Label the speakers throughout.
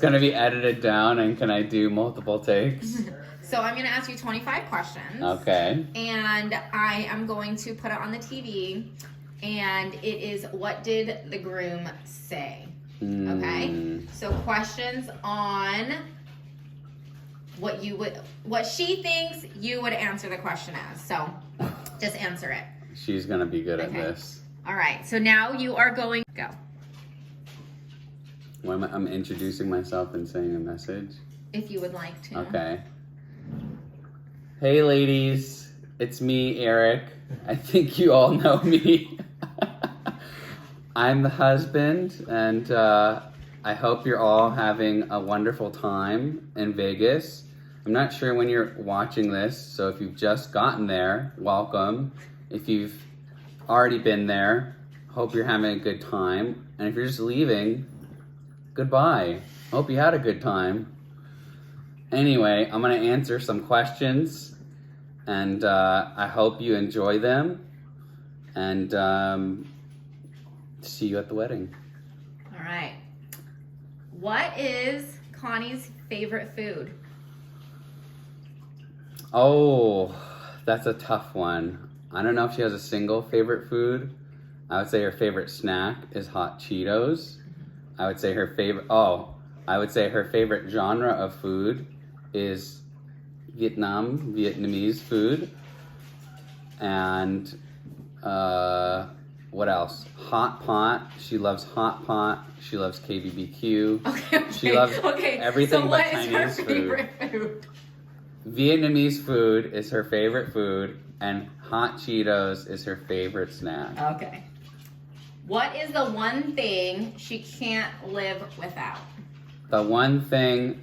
Speaker 1: going to be edited down, and can I do multiple takes?
Speaker 2: So I'm going to ask you 25 questions.
Speaker 1: Okay.
Speaker 2: And I am going to put it on the TV. And it is, what did the groom say? Okay? So questions on what she thinks you would answer the question as. So just answer it.
Speaker 1: She's going to be good at this.
Speaker 2: All right. So now you are going, go.
Speaker 1: I'm introducing myself and saying a message.
Speaker 2: If you would like to.
Speaker 1: Okay. Hey ladies, it's me, Eric. I think you all know me. I'm the husband, and I hope you're all having a wonderful time in Vegas. I'm not sure when you're watching this, so if you've just gotten there, welcome. If you've already been there, hope you're having a good time. And if you're just leaving, goodbye. Hope you had a good time. Anyway, I'm going to answer some questions, and I hope you enjoy them, and see you at the wedding.
Speaker 2: All right. What is Connie's favorite food?
Speaker 1: Oh, that's a tough one. I don't know if she has a single favorite food. I would say her favorite snack is hot Cheetos. I would say her favorite genre of food is Vietnamese food. And what else? Hot pot. She loves hot pot. She loves KBBQ.
Speaker 2: Okay.
Speaker 1: She loves everything but Chinese food. Vietnamese food is her favorite food, and hot Cheetos is her favorite snack.
Speaker 2: Okay. What is the one thing she can't live without?
Speaker 1: The one thing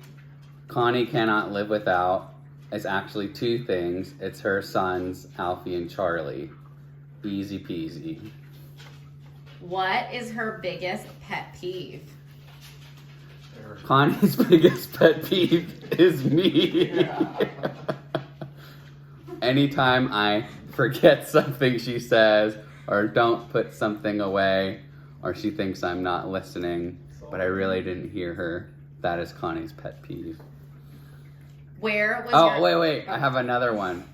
Speaker 1: Connie cannot live without is actually two things. It's her sons, Alfie and Charlie. Easy peasy.
Speaker 2: What is her biggest pet peeve?
Speaker 1: Connie's biggest pet peeve is me. Anytime I forget something she says, or don't put something away, or she thinks I'm not listening, but I really didn't hear her, that is Connie's pet peeve.
Speaker 2: Where was
Speaker 1: wait. I have another one.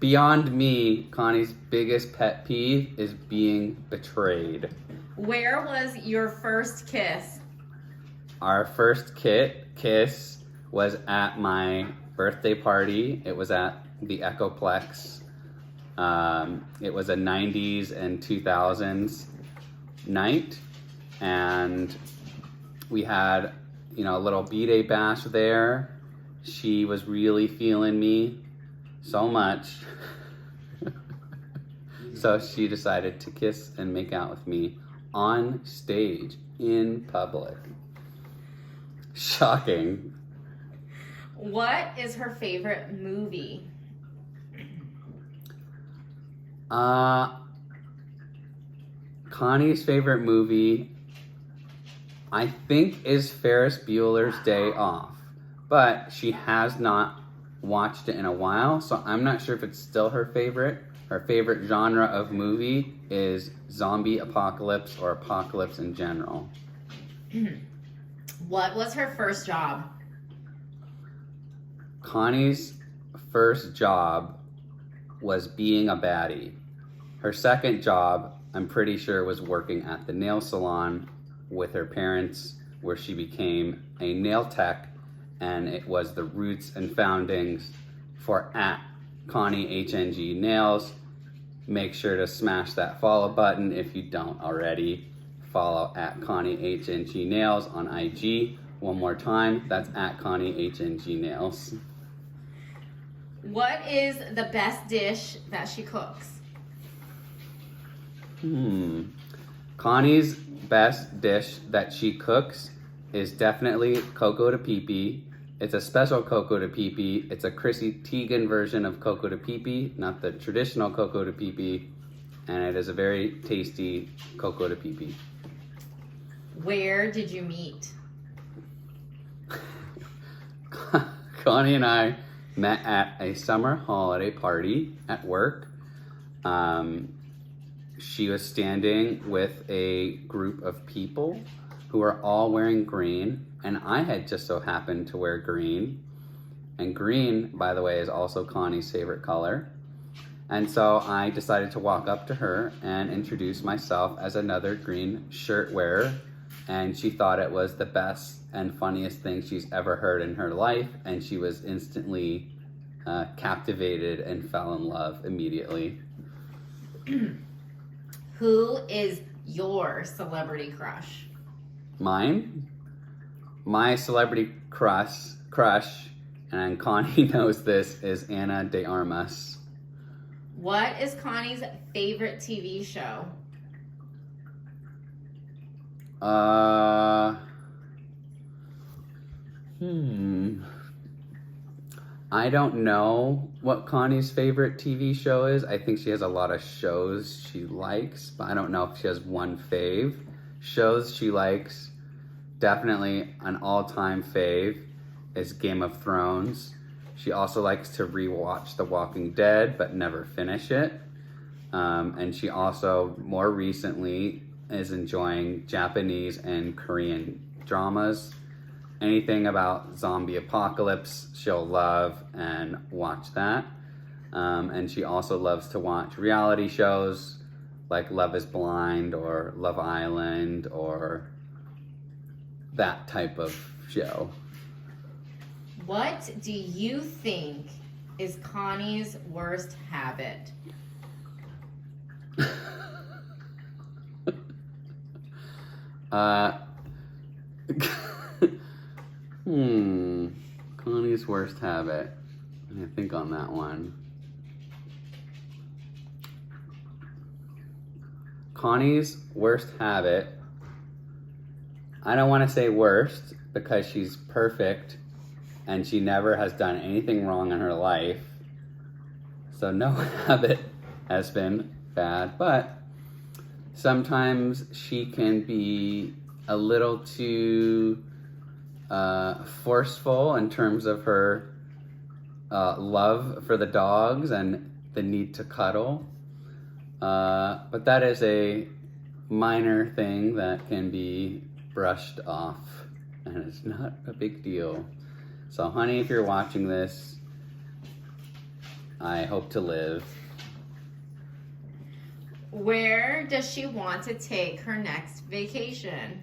Speaker 1: Beyond me, Connie's biggest pet peeve is being betrayed.
Speaker 2: Where was your first kiss?
Speaker 1: Our first kiss was at my birthday party. It was at the Echoplex. It was a 90s and 2000s night, and we had, a little B-Day bash there. She was really feeling me so much. So she decided to kiss and make out with me on stage in public. Shocking.
Speaker 2: What is her favorite movie?
Speaker 1: Connie's favorite movie, I think, is Ferris Bueller's Day Off. But she has not watched it in a while, so I'm not sure if it's still her favorite. Her favorite genre of movie is zombie apocalypse or apocalypse in general.
Speaker 2: What was her first job?
Speaker 1: Connie's first job was being a baddie. Her second job, I'm pretty sure, was working at the nail salon with her parents, where she became a nail tech, and it was the roots and foundings for at Connie HNG Nails. Make sure to smash that follow button if you don't already. Follow at Connie HNG Nails on IG. One more time, that's at Connie HNG Nails.
Speaker 2: What is the best dish that she cooks?
Speaker 1: Connie's best dish that she cooks is definitely cocoa de pipi. It's a special cocoa de pipi. It's a Chrissy Teigen version of cocoa de pipi, not the traditional cocoa de pipi, and it is a very tasty cocoa de pipi.
Speaker 2: Where did you meet?
Speaker 1: Connie and I met at a summer holiday party at work. She was standing with a group of people who are all wearing green, and I had just so happened to wear green. And green, by the way, is also Connie's favorite color. And so I decided to walk up to her and introduce myself as another green shirt wearer. And she thought it was the best and funniest thing she's ever heard in her life. And she was instantly captivated and fell in love immediately.
Speaker 2: Who is your celebrity crush?
Speaker 1: Mine? My celebrity crush, and Connie knows this, is Ana de Armas.
Speaker 2: What is Connie's favorite TV show?
Speaker 1: I don't know what Connie's favorite TV show is. I think she has a lot of shows she likes, but I don't know if she has one fave. Shows she likes, definitely an all-time fave is Game of Thrones. She also likes to rewatch The Walking Dead, but never finish it. And she also, more recently, is enjoying Japanese and Korean dramas. Anything about zombie apocalypse, she'll love and watch that. And she also loves to watch reality shows like Love is Blind or Love Island or that type of show.
Speaker 2: What do you think is Connie's worst habit?
Speaker 1: Connie's worst habit. Let me think on that one. Connie's worst habit. I don't want to say worst because she's perfect and she never has done anything wrong in her life. So no habit has been bad, but sometimes she can be a little too forceful in terms of her love for the dogs and the need to cuddle. But that is a minor thing that can be brushed off, and it's not a big deal. So, honey, if you're watching this, I hope to live.
Speaker 2: Where does she want to take her next vacation?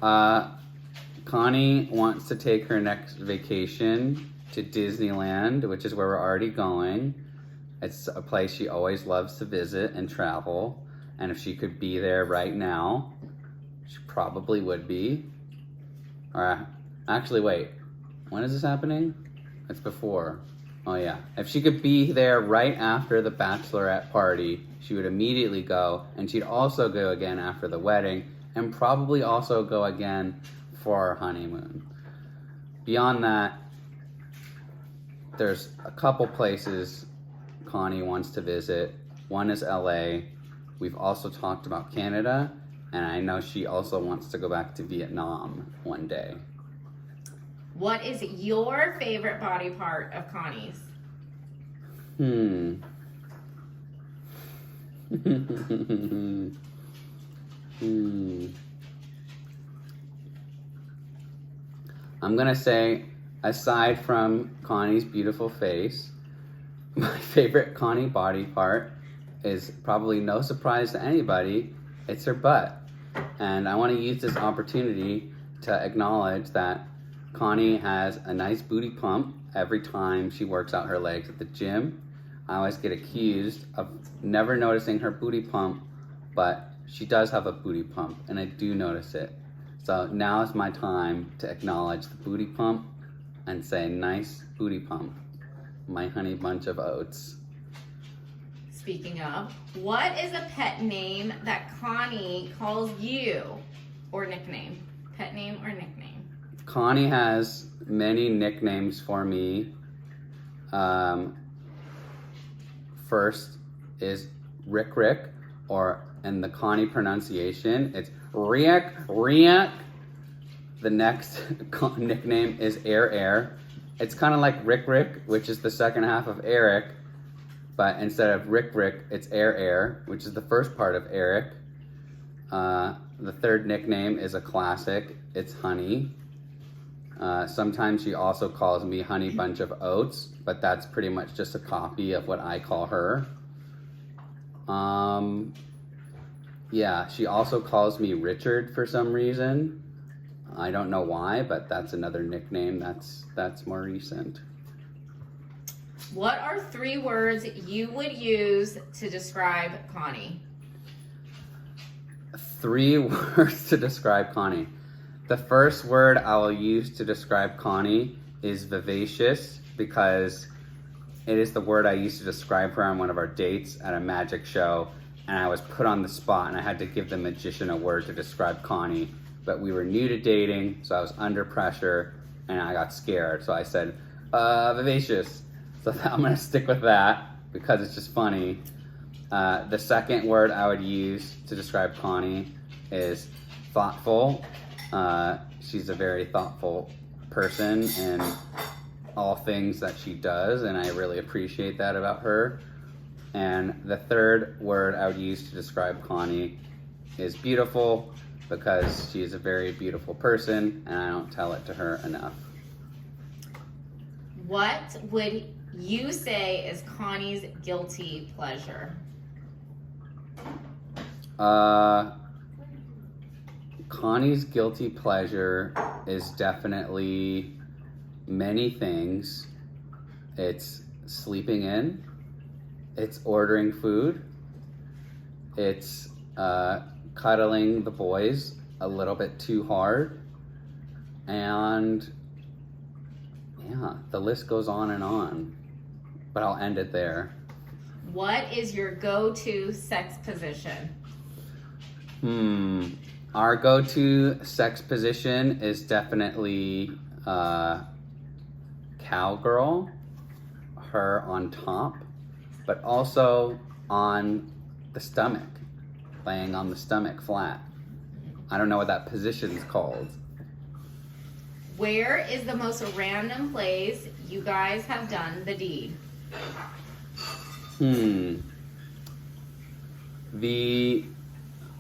Speaker 1: Connie wants to take her next vacation to Disneyland, which is where we're already going. It's a place she always loves to visit and travel. And if she could be there right now, she probably would be. Or actually, wait. When is this happening? It's before. Oh yeah. If she could be there right after the bachelorette party, she would immediately go. And she'd also go again after the wedding. And probably also go again for our honeymoon. Beyond that, there's a couple places Connie wants to visit. One is LA. We've also talked about Canada, and I know she also wants to go back to Vietnam one day.
Speaker 2: What is your favorite body part of Connie's?
Speaker 1: I'm gonna say, aside from Connie's beautiful face, my favorite Connie body part is probably no surprise to anybody. It's her butt. And I want to use this opportunity to acknowledge that Connie has a nice booty pump every time she works out her legs at the gym. I always get accused of never noticing her booty pump, but she does have a booty pump, and I do notice it. So now is my time to acknowledge the booty pump and say, nice booty pump, my honey bunch of oats.
Speaker 2: Speaking of, what is a pet name that Connie calls you? Or nickname? Pet name or nickname?
Speaker 1: Connie has many nicknames for me. First is Rick, or in the Connie pronunciation, it's Riek. The next nickname is Air. It's kind of like Rick, which is the second half of Eric, but instead of Rick, it's Air, which is the first part of Eric. The third nickname is a classic. It's Honey. Sometimes she also calls me Honey Bunch of Oats, but that's pretty much just a copy of what I call her. Yeah, she also calls me Richard for some reason. I don't know why, but that's another nickname that's more recent.
Speaker 2: What are 3 words you would use to describe Connie?
Speaker 1: 3 words to describe Connie. The first word I will use to describe Connie is vivacious, because it is the word I used to describe her on one of our dates at a magic show, and I was put on the spot and I had to give the magician a word to describe Connie. But we were new to dating, so I was under pressure and I got scared. So I said, vivacious. So I'm gonna stick with that because it's just funny. The second word I would use to describe Connie is thoughtful. She's a very thoughtful person in all things that she does, and I really appreciate that about her. And the third word I would use to describe Connie is beautiful, because she is a very beautiful person and I don't tell it to her enough.
Speaker 2: What would you say is Connie's guilty pleasure?
Speaker 1: Connie's guilty pleasure is definitely many things. It's sleeping in, it's ordering food, it's cuddling the boys a little bit too hard, and yeah, the list goes on, but I'll end it there.
Speaker 2: What is your go-to sex position?
Speaker 1: Our go-to sex position is definitely cowgirl, her on top, but also on the stomach, laying on the stomach flat. I don't know what that position is called.
Speaker 2: Where is the most random place you guys have done the deed?
Speaker 1: The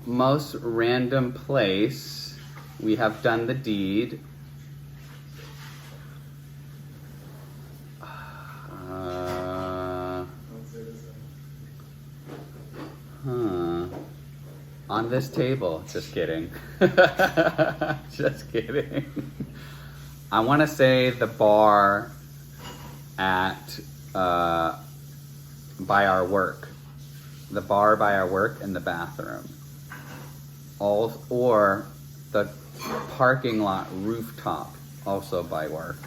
Speaker 1: most random place we have done the deed. On this table. Just kidding. Just kidding. I want to say the bar at by our work. The bar by our work and the bathroom. Or the parking lot rooftop, also by work.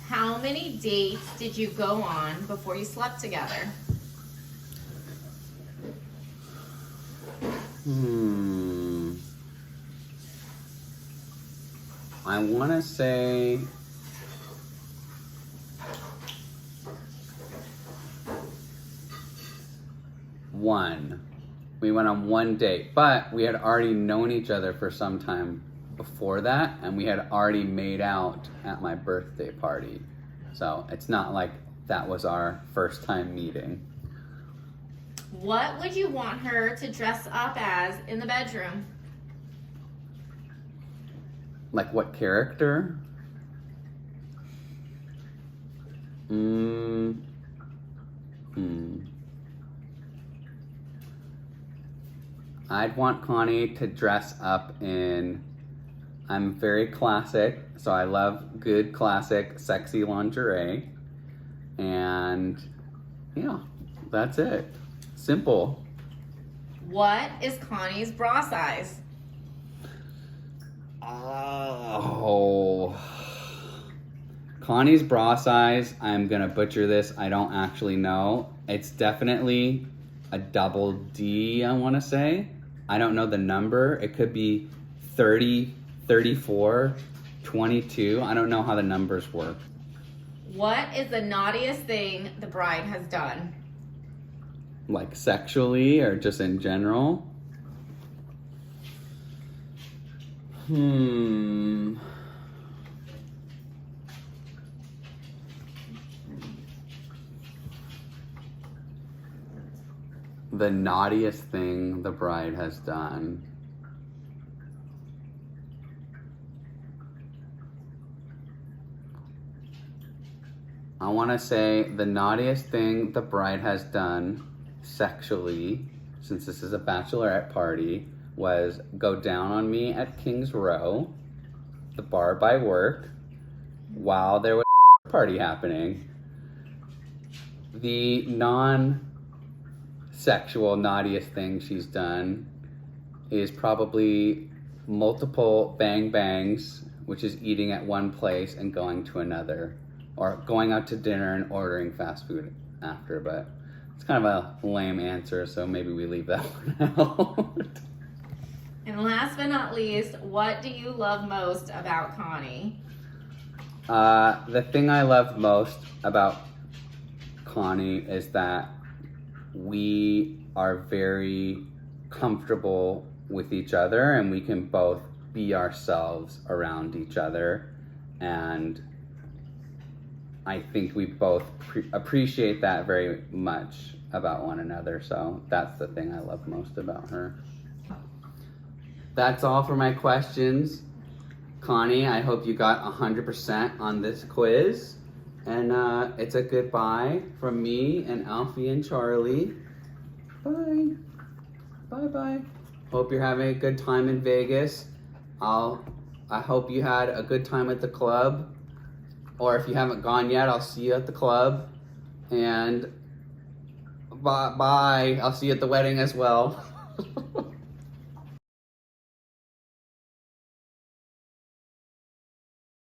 Speaker 2: How many dates did you go on before you slept together?
Speaker 1: I want to say one. We went on one date, but we had already known each other for some time before that, and we had already made out at my birthday party. So it's not like that was our first time meeting.
Speaker 2: What would you want her to dress up as in the bedroom?
Speaker 1: Like what character? I'd want Connie to dress up in, I'm very classic, so I love good classic sexy lingerie. And yeah, that's it. Simple.
Speaker 2: What is Connie's bra size?
Speaker 1: Oh. Connie's bra size, I'm gonna butcher this, I don't actually know. It's definitely a double D, I wanna say. I don't know the number. It could be 30, 34, 22. I don't know how the numbers work.
Speaker 2: What is the naughtiest thing the bride has done?
Speaker 1: Like sexually or just in general? The naughtiest thing the bride has done. I want to say the naughtiest thing the bride has done sexually, since this is a bachelorette party, was go down on me at King's Row, the bar by work, while there was a party happening. The non-sexual naughtiest thing she's done is probably multiple bang bangs, which is eating at one place and going to another, or going out to dinner and ordering fast food after, but it's kind of a lame answer, so maybe we leave that one out.
Speaker 2: And last but not least, what do you love most about Connie?
Speaker 1: The thing I love most about Connie is that we are very comfortable with each other and we can both be ourselves around each other, and I think we both appreciate that very much about one another, so that's the thing I love most about her. That's all for my questions. Connie, I hope you got 100% on this quiz. And it's a goodbye from me and Alfie and Charlie. Bye. Bye-bye. Hope you're having a good time in Vegas. I hope you had a good time at the club. Or if you haven't gone yet, I'll see you at the club. And bye. I'll see you at the wedding as well.